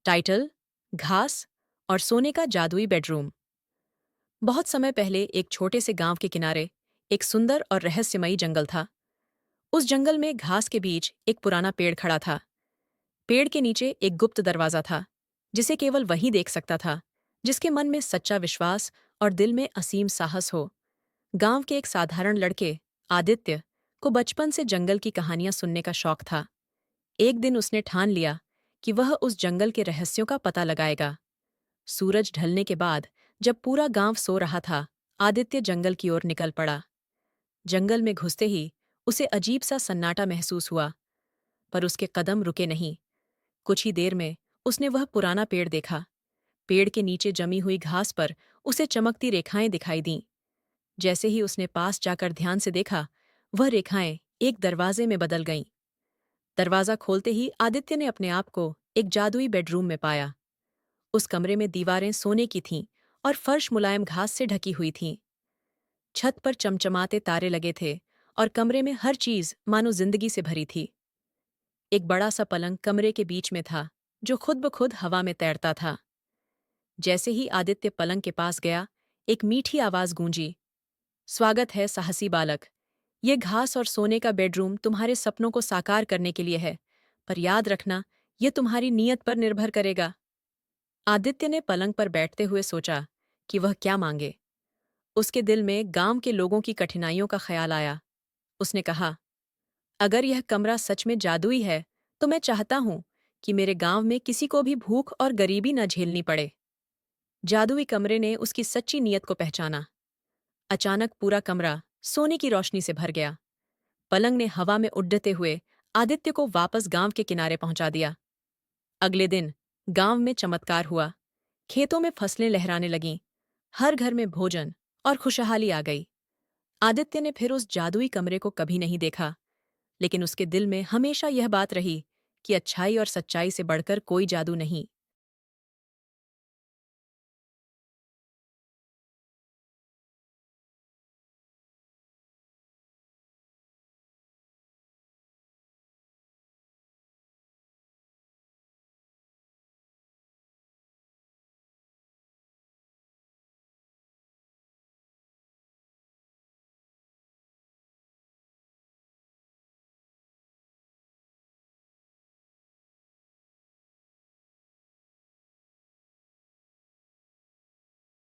Title: घास और सोने का जादुई बेडरूम। बहुत समय पहले एक छोटे से गांव के किनारे एक सुंदर और रहस्यमयी जंगल था। उस जंगल में घास के बीच एक पुराना पेड़ खड़ा था। पेड़ के नीचे एक गुप्त दरवाजा था, जिसे केवल वही देख सकता था जिसके मन में सच्चा विश्वास और दिल में असीम साहस हो। गांव के एक साधारण लड़के, आदित्य, को बचपन से जंगल की कहानियां सुनने का शौक था। एक दिन उसने ठान लिया कि वह उस जंगल के रहस्यों का पता लगाएगा। सूरज ढलने के बाद जब पूरा गांव सो रहा था, आदित्य जंगल की ओर निकल पड़ा। जंगल में घुसते ही उसे अजीब सा सन्नाटा महसूस हुआ, पर उसके कदम रुके नहीं। कुछ ही देर में उसने वह पुराना पेड़ देखा। पेड़ के नीचे जमी हुई घास पर उसे चमकती रेखाएं दिखाई दीं। जैसे ही उसने पास जाकर ध्यान से देखा, वह रेखाएं एक दरवाजे में बदल गईं। दरवाजा खोलते ही आदित्य ने अपने आप को एक जादुई बेडरूम में पाया। उस कमरे में दीवारें सोने की थीं और फर्श मुलायम घास से ढकी हुई थीं। छत पर चमचमाते तारे लगे थे और कमरे में हर चीज मानो जिंदगी से भरी थी। एक बड़ा सा पलंग कमरे के बीच में था, जो खुद ब खुद हवा में तैरता था। जैसे ही आदित्य पलंग के पास गया, एक मीठी आवाज गूंजी, स्वागत है साहसी बालक। ये घास और सोने का बेडरूम तुम्हारे सपनों को साकार करने के लिए है, पर याद रखना, ये तुम्हारी नीयत पर निर्भर करेगा। आदित्य ने पलंग पर बैठते हुए सोचा कि वह क्या मांगे। उसके दिल में गांव के लोगों की कठिनाइयों का ख्याल आया। उसने कहा, अगर यह कमरा सच में जादुई है, तो मैं चाहता हूं कि मेरे गांव में किसी को भी भूख और गरीबी न झेलनी पड़े। जादुई कमरे ने उसकी सच्ची नीयत को पहचाना। अचानक पूरा कमरा सोने की रोशनी से भर गया। पलंग ने हवा में उड़ते हुए आदित्य को वापस गांव के किनारे पहुंचा दिया। अगले दिन गांव में चमत्कार हुआ। खेतों में फसलें लहराने लगीं, हर घर में भोजन और खुशहाली आ गई। आदित्य ने फिर उस जादुई कमरे को कभी नहीं देखा, लेकिन उसके दिल में हमेशा यह बात रही कि अच्छाई और सच्चाई से बढ़कर कोई जादू नहीं।